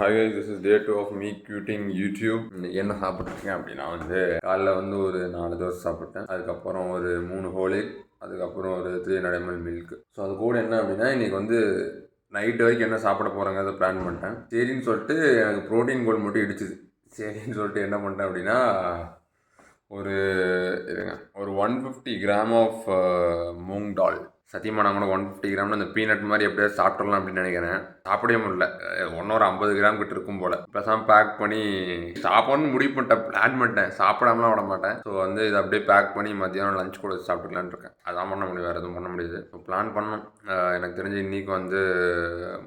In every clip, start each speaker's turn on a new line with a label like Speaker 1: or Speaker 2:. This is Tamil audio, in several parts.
Speaker 1: Hi guys, this is day 2 of me quitting YouTube. என்ன சாப்பிட்ருக்கேன் அப்படின்னா காலைல ஒரு 4 தோசை சாப்பிட்டேன். அதுக்கப்புறம் ஒரு 3 ஹோல் எக், அதுக்கப்புறம் ஒரு 300 ml மில்க். ஸோ அது கூட என்ன அப்படின்னா இன்றைக்கி நைட்டு வரைக்கும் என்ன சாப்பிட போகிறாங்கிறத பிளான் பண்ணிட்டேன். சரின்னு சொல்லிட்டு எனக்கு ப்ரோட்டீன் கோல் மட்டும் இடிச்சுது. சரின்னு சொல்லிட்டு என்ன பண்ணிட்டேன் அப்படின்னா ஒரு 150 கிராம் ஆஃப் மூங் டால். சத்தியமாக நான் கூட 150 கிராம்னு அந்த பீனட் மாதிரி எப்படியாவது சாப்பிட்றலாம் அப்படின்னு நினைக்கிறேன். சாப்பிடவே முடியல. 50 கிராம் கிட்ட இருக்கும் போல். பேசாமல் பேக் பண்ணி சாப்பிட்ணுன்னு முடிவு பண்ணிட்டேன், பிளான் பண்ணிட்டேன். சாப்பிடாமலாம் விட மாட்டேன். ஸோ இதை அப்படியே பேக் பண்ணி மத்தியானம் லஞ்ச் கூட சாப்பிட்டுக்கலான்னு இருக்கேன். அதான் பண்ண முடியும், வேறு எதுவும் பண்ண முடியாது. ஸோ பிளான் பண்ணணும். எனக்கு தெரிஞ்சு இன்றைக்கி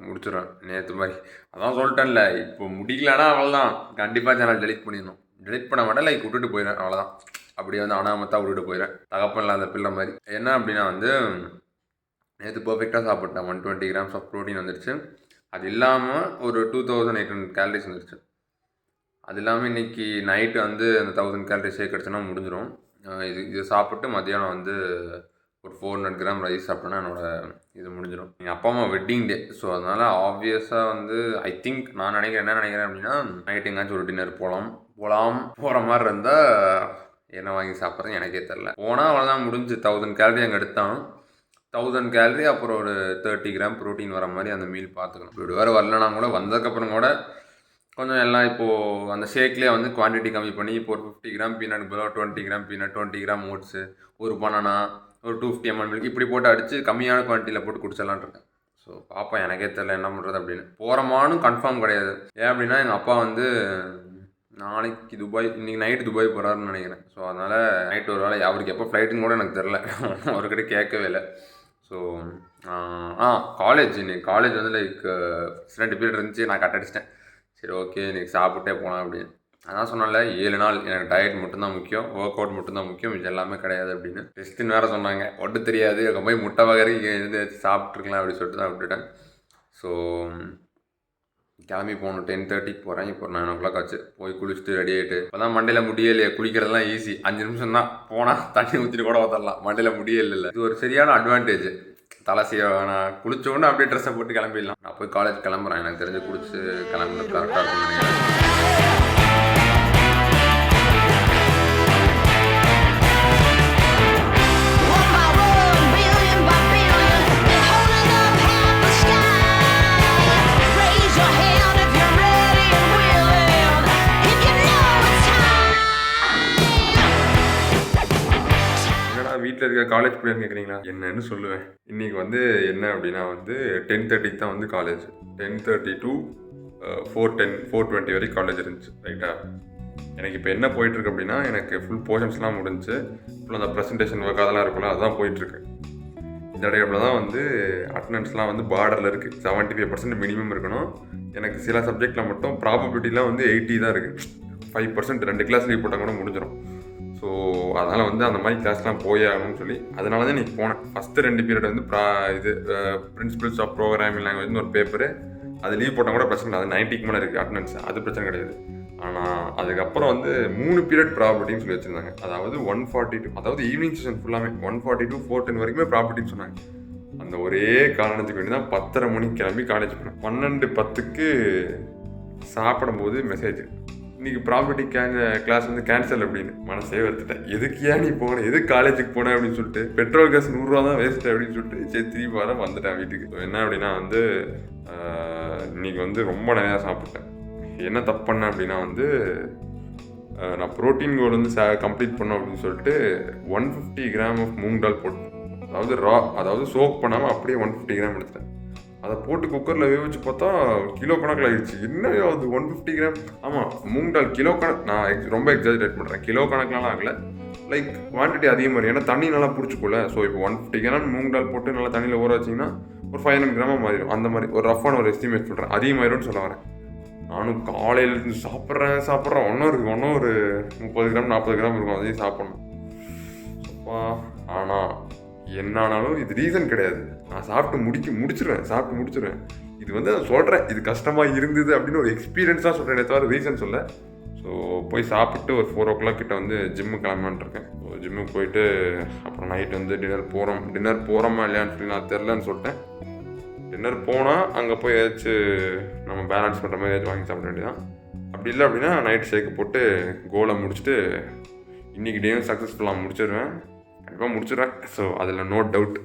Speaker 1: முடிச்சிடுவேன் நேற்று மாதிரி. அதான் சொல்லிட்டேன்ல, இப்போ முடிக்கலன்னா அவ்வளோதான், கண்டிப்பாக சேனல் டெலிட் பண்ணிடணும். டெலிட் பண்ண மாட்டேன், லைக் விட்டுட்டு போயிடுறேன், அவ்வளோதான். அப்படியே அனாமத்தாக விட்டுட்டு போயிடுறேன். தகப்பன் இல்லாத பிள்ளை மாதிரி. என்ன அப்படின்னா நேற்று பர்ஃபெக்டாக சாப்பிட்டேன். 120 கிராம்ஸ் ஆஃப் ப்ரோட்டீன் வந்துடுச்சு. அது இல்லாமல் ஒரு 2800 கேலரிஸ் வந்துடுச்சு. அது இல்லாமல் இன்றைக்கி நைட்டு அந்த 1000 கேலரிஸ் சேர்க்கடிச்சுன்னா முடிஞ்சிடும். இது சாப்பிட்டு மத்தியானம் ஒரு 400 கிராம் ரைஸ் சாப்பிட்டோன்னா இது முடிஞ்சிடும். எங்கள் அப்பா அம்மா வெட்டிங் டே. ஸோ அதனால் ஆப்வியஸாக ஐ திங்க் நான் என்ன நினைக்கிறேன் அப்படின்னா நைட்டு எங்கேயாச்சும் ஒரு டின்னர் போகிற மாதிரி இருந்தால் என்ன வாங்கி சாப்பிட்றேன்னு எனக்கே தெரில. போனால் அவ்வளோதான், முடிஞ்சு 1000 கேலரி அங்கே எடுத்தான். 1000 கேலரி அப்புறம் ஒரு 30 கிராம் ப்ரோட்டீன் வர மாதிரி அந்த மீல் பார்த்துக்கணும். இப்படி வேறு வரலனா கூட வந்ததுக்கப்புறம் கூட கொஞ்சம் எல்லாம் இப்போது அந்த ஷேக்லேயே குவான்டிட்டி கம்மி பண்ணி இப்போ ஒரு 50 கிராம் பீனட் பதிலாக 20 கிராம் பீனட், 20 கிராம் ஓட்ஸு, ஒரு பனானா, ஒரு 250 ml மில்க் இப்படி போட்டு அடித்து கம்மியான குவான்டிட்டியில் போட்டு குடிச்சிடலான் இருக்கேன். ஸோ பாப்பா, எனக்கே தெரியல என்ன பண்ணுறது அப்படின்னு. போகிறமானும் கன்ஃபார்ம் கிடையாது. ஏன் அப்படின்னா எங்கள் அப்பா நாளைக்கு இன்றைக்கி நைட்டு துபாய் போகிறாருன்னு நினைக்கிறேன். ஸோ அதனால் நைட்டு ஒரு வேலை அவருக்கு எப்போ ஃப்ளைட்டுன்னு கூட எனக்கு தெரில, அவர்கிட்ட கேட்கவே இல்லை. ஸோ காலேஜ் லைக் 2 பீரியட் இருந்துச்சு, நான் கட் அடிச்சிட்டேன். சரி ஓகே, இன்றைக்கி சாப்பிட்டே போகலாம் அப்படின்னு. அதான் சொன்னால 7 நாள் எனக்கு டயட் மட்டும்தான் முக்கியம், ஒர்க் அவுட் மட்டும்தான் முக்கியம், இது எல்லாமே கிடையாது அப்படின்னு. டெஸ்ட்டுன்னு வேறு சொன்னாங்க, ஒன்றும் தெரியாது, அங்கே போய் முட்டை வகை சாப்பிட்ருக்கலாம் அப்படின்னு சொல்லிட்டு தான் விட்டுட்டேன். ஸோ கிளம்பி போகணும். 10:30க்கு போகிறேன். இப்போ 9 o'clock ஆச்சு. போய் குளிச்சுட்டு ரெடி ஆகிட்டு இப்போ தான் மண்டையில் முடியலையே. குளிக்கிறதுலாம் ஈஸி, 5 நிமிஷம் தான். போனால் தண்ணி ஊற்றிட்டு கூட வந்துடலாம், மண்டையில் முடியல. இது ஒரு சரியான அட்வான்டேஜ். தலை நான் குளிச்சோன்னு அப்படியே ட்ரெஸ்ஸை போட்டு கிளம்பிடலாம். நான் போய் காலேஜ் கிளம்புறேன். எனக்கு தெரிஞ்சு குளிச்சு கிளம்புறது கரெக்டாக இருக்கும்னு நினைக்கிறேன். வீட்டில் இருக்க காலேஜ் பிள்ளைன்னு கேட்குறீங்களா? என்னன்னு சொல்லுவேன். இன்றைக்கி என்ன அப்படின்னா 10:30க்கு தான் காலேஜ். 10:30 to 4:20 வரைக்கும் காலேஜ் இருந்துச்சு, ரைட்டா? எனக்கு இப்போ என்ன போயிட்டுருக்கு அப்படின்னா எனக்கு ஃபுல் போர்ஷன்ஸ்லாம் முடிஞ்சு ஃபுல் அந்த ப்ரெசன்டேஷன் ஒர்க் அதெல்லாம் இருக்குல்ல, அதுதான் போயிட்டுருக்கு. இந்த இடையில தான் அட்டண்டன்ஸ்லாம் பார்டரில் இருக்குது. 75% மினிமம் இருக்கணும். எனக்கு சில சப்ஜெக்டில் மட்டும் ப்ராபபிலிட்டிலாம் 80 தான் இருக்குது. 5% 2 கிளாஸ் லீவ் போட்டால் கூட முடிஞ்சிடும். ஸோ அதனால் அந்த மாதிரி கிளாஸ்லாம் போயே ஆகணும்னு சொல்லி அதனால தான் இன்றைக்கி போனேன். First 2 period principles of programming லாங்குவேஜ்னு ஒரு பேப்பரு, அது லீவ் போட்டால் கூட பிரச்சனை இல்லை. அது 90க்கு மேலே இருக்குது அட்டண்டன்ஸ், அது பிரச்சனை கிடையாது. ஆனால் அதுக்கப்புறம் 3 பீரியட் ப்ராபர்ட்டின்னு சொல்லி வச்சுருந்தாங்க. அதாவது 142, அதாவது ஈவினிங் செஷன் ஃபுல்லாமே 140 to 410 வரைக்குமே ப்ராபர்ட்டின்னு சொன்னாங்க. அந்த ஒரே காரணத்துக்கு வேண்டி தான் 10:30 மணிக்கு கிளம்பி காலேஜ் போனேன். 12:10க்கு சாப்பிடும்போது மெசேஜ், இன்றைக்கி ப்ராப்பர்ட்டி கிளாஸ் கேன்சல் அப்படின்னு. மனசே வருத்துட்டேன். எதுக்கு நீ போனேன், எதுக்கு காலேஜுக்கு போனேன் அப்படின்னு சொல்லிட்டு. பெட்ரோல் காசு 100 ரூபா தான் வேஸ்ட்டு அப்படின்னு சொல்லிட்டு சரி திரும்பி வர வந்துட்டேன் வீட்டுக்கு. ஸோ என்ன அப்படின்னா இன்றைக்கி ரொம்ப நிறையா சாப்பிட்டேன். என்ன தப்பு பண்ணேன் அப்படின்னா நான் ப்ரோட்டீன் கோல் கம்ப்ளீட் பண்ணோம் அப்படின்னு சொல்லிட்டு 150 கிராம் ஆஃப் மூங் டால் போட்டேன். அதாவது சோக் பண்ணாமல் அப்படியே 150 கிராம் எடுத்துட்டேன். அதை போட்டு குக்கரில் வேவிச்சு பார்த்தா கிலோ கணக்கில் ஆகிடுச்சு. என்ன அது 150 கிராம்? ஆமாம், மூங் டால் கிலோ கணக்கு. நான் ரொம்ப எக்ஸாஜரேட் பண்ணுறேன், கிலோ கணக்கெலாம் ஆகலை. லைக் குவான்டிட்டி அதிகமாக, ஏன்னா தண்ணி நல்லா பிடிச்சிக்கோல. ஸோ இப்போ 150 கிராம் மூங் டால் போட்டு நல்லா தண்ணியில் ஊற வச்சிங்கன்னா ஒரு 500 கிராமாக மாறிடும். அந்த மாதிரி ஒரு ரஃபான ஒரு எஸ்டிமேட் சொல்கிறேன், அதிகமாகிடும்னு சொல்ல வரேன். நானும் காலையிலேருந்து சாப்பிட்றேன். ஒன்றும் ஒரு 30 கிராம் 40 கிராம் இருக்கும், அதையும் சாப்பிட்ணும். ஆனால் என்ன ஆனாலும் இது ரீசன் கிடையாது. நான் சாப்பிட்டு முடிச்சிருவேன். இது நான் சொல்கிறேன், இது கஷ்டமாக இருந்தது அப்படின்னு ஒரு எக்ஸ்பீரியன்ஸாக சொல்கிறேன், தவிர ரீசன் சொல்ல. ஸோ போய் சாப்பிட்டு ஒரு 4 o'clock கிட்ட ஜிம்மு கிளம்பான்ட்டு இருக்கேன். ஸோ ஜிம்முக்கு போயிட்டு அப்புறம் நைட்டு டின்னர் போகிறோமா இல்லையான்னு சொல்லி நான் தெரிலன்னு சொல்லிட்டேன். டின்னர் போனால் அங்கே போய் ஏதாச்சும் நம்ம பேலன்ஸ் பண்ணுற மாதிரி ஏதாச்சும் வாங்கி சாப்பிட வேண்டியதான். அப்படி இல்லை அப்படின்னா நைட் ஷேக்கு போட்டு கோலை முடிச்சுட்டு இன்றைக்கி டேயும் சக்ஸஸ்ஃபுல்லாக முடிச்சிடுவேன். கண்டிப்பாக முடிச்சிடுவேன். ஸோ அதில் நோ டவுட்.